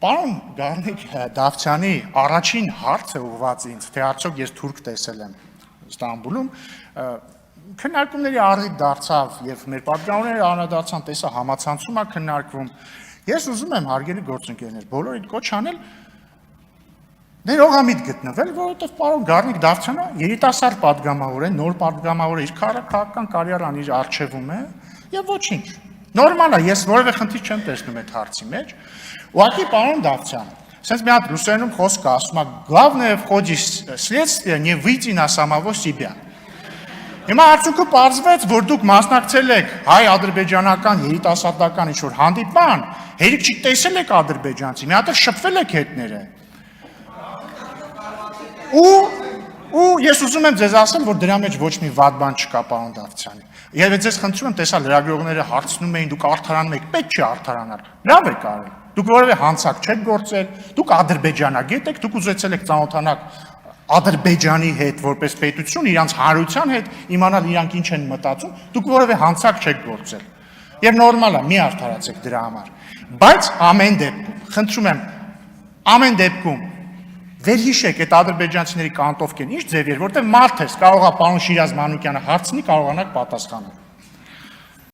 Պարոն Գառնիկ Դավթյանի առաջին հարցը ուղղված ինձ, թե արդյոք ես թուրք տեսել եմ Ստամբուլում, քննարկումների առիթ դարձավ եւ մեր պատգամավորները անդրադարձան, տեսա համացանցում է քննարկվում։ Ես ուզում եմ հարգելի գործընկերներ, բոլորիդ կոչ անել ներողամիտ գտնվել, որովհետեւ պարոն Գառնիկ Դավթյանը երիտասարդ պատգամավոր է, նոր պատգամավոր է, իր քաղաքական կարիերան իր արժևում է եւ ոչինչ։ Նորմալ է, ես որևէ խնդիր չեմ տեսնում այդ հարցի մեջ։ Ուղղակի պարոն Դավթյան, sense մի հատ ռուսերենում խոսք ասում է, главное в ходе следствия не выйти на самого себя։ Հիմա արդյունքը պարզվեց, որ դուք մասնակցել եք հայ-ադրբեջանական երիտասարդական ինչ-որ հանդիպման, հերիք չի տեսել եք ադրբեջանցի, մի հատ շփվել եք հետները։ Ու ես ուզում եմ ձեզ ասել, որ դրա մեջ ոչ մի վատ բան չկա, պարոն Դավթյանի։ Եվ ձեզ խնդրում եմ, տեսա լրագրողները հարցնում էին, դուք արդարանում եք, պետք չի արդարանալ։ Լավ եք արել։ Դուք որևէ հանցակ չեք գործել, դուք ադրբեջանագետ եք, դուք ուզեցել եք ծանոթանալ Ադրբեջանի հետ որպես պետություն, իրանց հանրության հետ, իմանալ իրանք ինչ են մտածում, դուք որևէ հանցակ չեք գործել։ Եվ նորմալ է, մի արդարացեք դրա համար։ Բայց ամեն դեպքում, խնդրում եմ, ամեն դեպքում վերհիշեք այդ ադրբեջանցիների կանտովքեն ինչ ձև էր, որտեղ մարդ ես, կարող է պարոն Շիրազ Մանուկյանը հարցնի, կարողանաք պատասխանել։